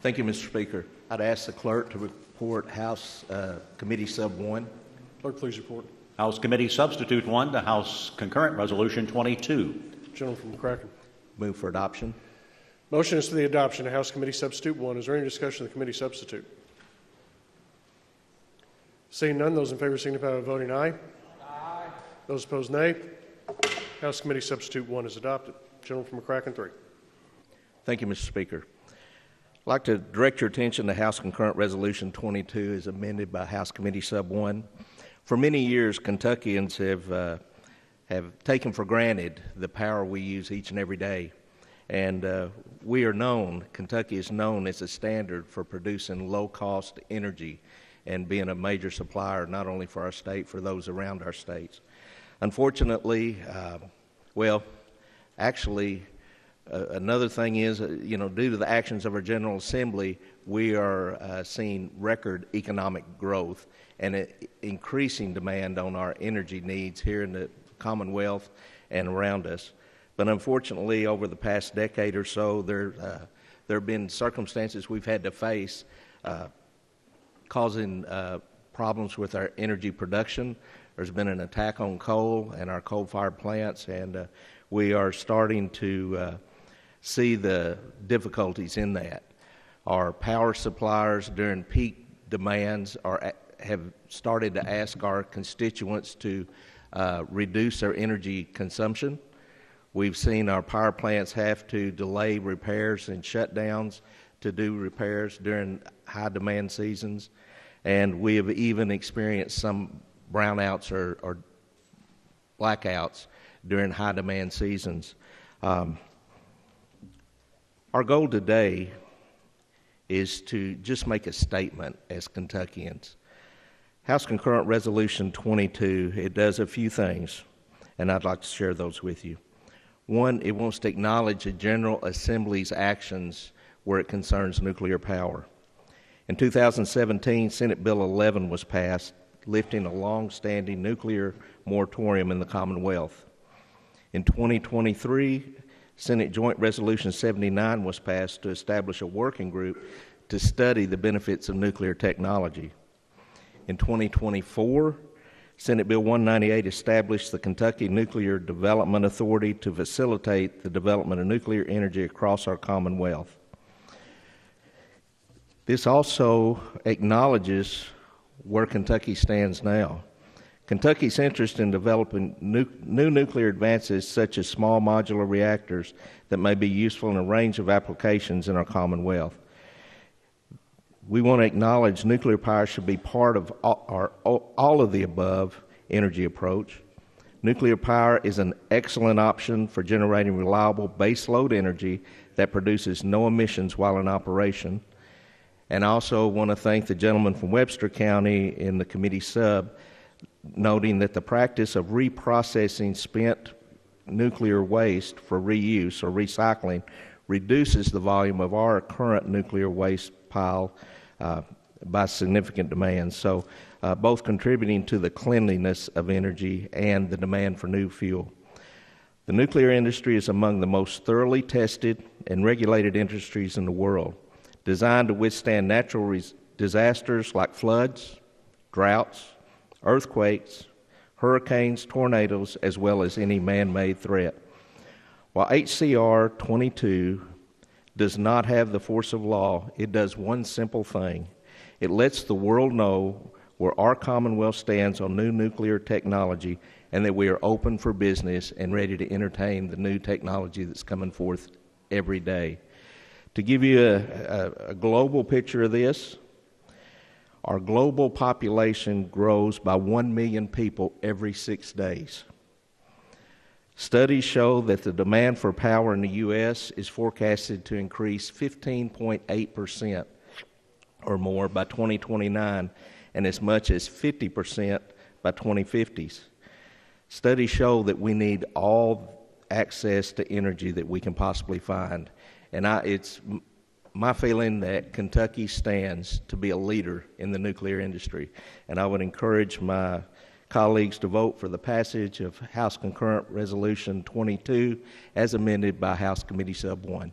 Thank you, Mr. Speaker. I'd ask the clerk to report House Committee Sub 1. Clerk, please report. House Committee Substitute 1 to House Concurrent Resolution 22. Gentleman from McCracken. Move for adoption. Motion is for the adoption of House Committee Substitute 1. Is there any discussion of the committee substitute? Seeing none, those in favor signify by voting aye. Aye. Those opposed, nay. House Committee Substitute 1 is adopted. Gentleman from McCracken, 3. Thank you, Mr. Speaker. I'd like to direct your attention to House Concurrent Resolution 22 as amended by House Committee Sub 1. For many years, Kentuckians have taken for granted the power we use each and every day. And Kentucky is known as a standard for producing low-cost energy and being a major supplier not only for our state, for those around our states. Unfortunately, another thing is, due to the actions of our General Assembly, we are seeing record economic growth and an increasing demand on our energy needs here in the Commonwealth and around us. But unfortunately, over the past decade or so, there have been circumstances we've had to face causing problems with our energy production. There's been an attack on coal and our coal-fired plants, and we are starting to see the difficulties in that. Our power suppliers during peak demands have started to ask our constituents to reduce their energy consumption. We've seen our power plants have to delay repairs and shutdowns to do repairs during high demand seasons, and we have even experienced some brownouts or blackouts during high demand seasons. Our goal today is to just make a statement as Kentuckians. House Concurrent Resolution 22, it does a few things, and I'd like to share those with you. One, it wants to acknowledge the General Assembly's actions where it concerns nuclear power. In 2017, Senate Bill 11 was passed, lifting a long-standing nuclear moratorium in the Commonwealth. In 2023, Senate Joint Resolution 79 was passed to establish a working group to study the benefits of nuclear technology. In 2024, Senate Bill 198 established the Kentucky Nuclear Development Authority to facilitate the development of nuclear energy across our Commonwealth. This also acknowledges where Kentucky stands now. Kentucky's interest in developing new nuclear advances such as small modular reactors that may be useful in a range of applications in our Commonwealth. We want to acknowledge nuclear power should be part of all of the above energy approach. Nuclear power is an excellent option for generating reliable baseload energy that produces no emissions while in operation. And I also want to thank the gentleman from Webster County in the committee sub, noting that the practice of reprocessing spent nuclear waste for reuse or recycling reduces the volume of our current nuclear waste pile by significant demand. So both contributing to the cleanliness of energy and the demand for new fuel. The nuclear industry is among the most thoroughly tested and regulated industries in the world, designed to withstand natural disasters like floods, droughts, earthquakes, hurricanes, tornadoes, as well as any man-made threat. While HCR 22 does not have the force of law, it does one simple thing. It lets the world know where our Commonwealth stands on new nuclear technology and that we are open for business and ready to entertain the new technology that's coming forth every day. To give you a global picture of this, our global population grows by 1 million people every 6 days. Studies show that the demand for power in the U.S. is forecasted to increase 15.8% or more by 2029 and as much as 50% by 2050. Studies show that we need all access to energy that we can possibly find. And it's my feeling that Kentucky stands to be a leader in the nuclear industry. And I would encourage my colleagues to vote for the passage of House Concurrent Resolution 22 as amended by House Committee Sub 1.